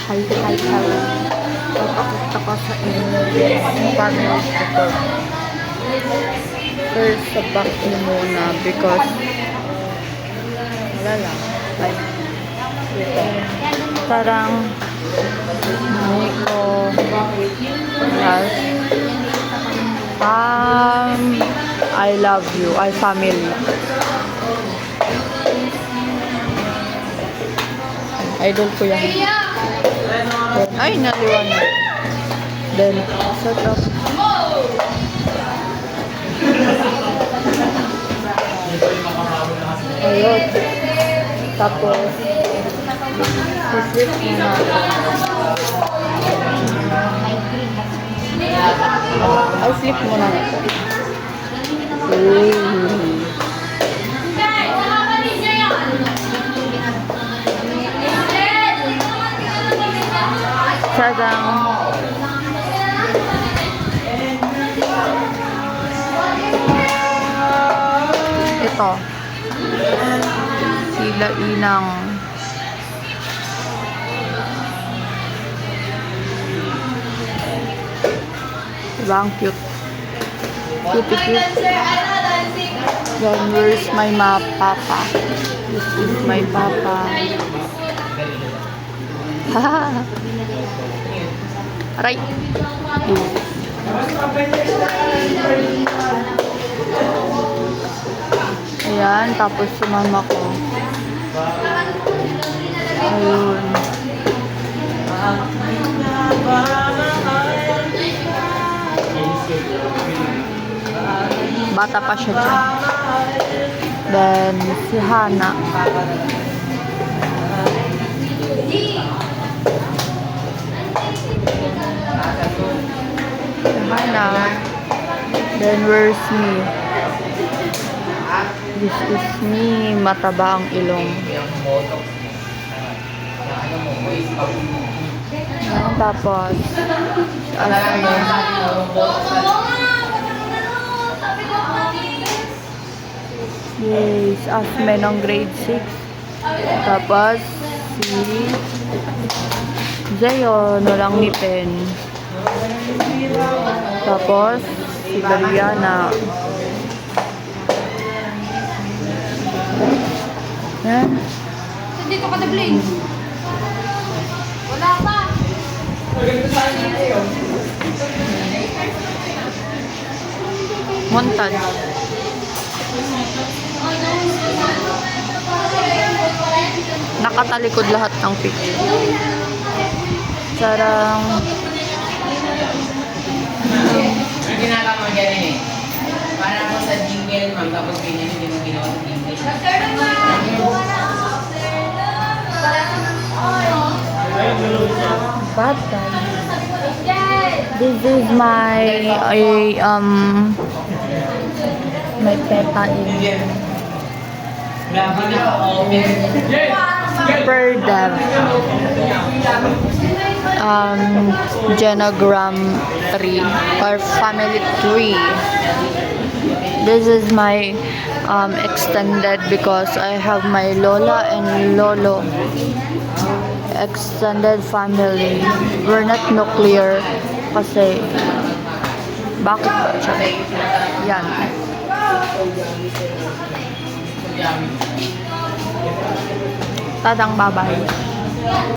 Hi. Papakita ko sa inyo kung paano ito. First, sa back niyo muna because wala lang. Ay, ito. Parang Nico has I love you. I family. Idol ko yan. Then, ay, naliwanag. Then, set up. Ayun. Tapos, sisip muna. Ay, flip muna ito. Tadang. Ito. Sila Inang. Diba ang cute? Cute. Then where's my papa? This is my papa. Aray. Ayan, tapos si mama ko. Ayun. Bata pa siya dyan. Then, si Hana. Then, where's me? This is me. Mataba ang ilong. Tapos, yes, Asme ng grade 6. Tapos, si Zayon, walang ngipin. Tapos, si Dariana. Yan. Dito ka na, Blaine. Wala pa. Montage. Nakatalikod lahat ng picture. Sarang Ginagawa mo ganyan eh. Para ako sa jingle, ma'am, tapos ganyan hindi mo ginawa sa jingle. bata. This is my my Peppa in per dev genogram 3 or family 3. This is my extended because I have my Lola and Lolo extended family. We're not nuclear kasi bakit ba siya? Yan. Tadang babay.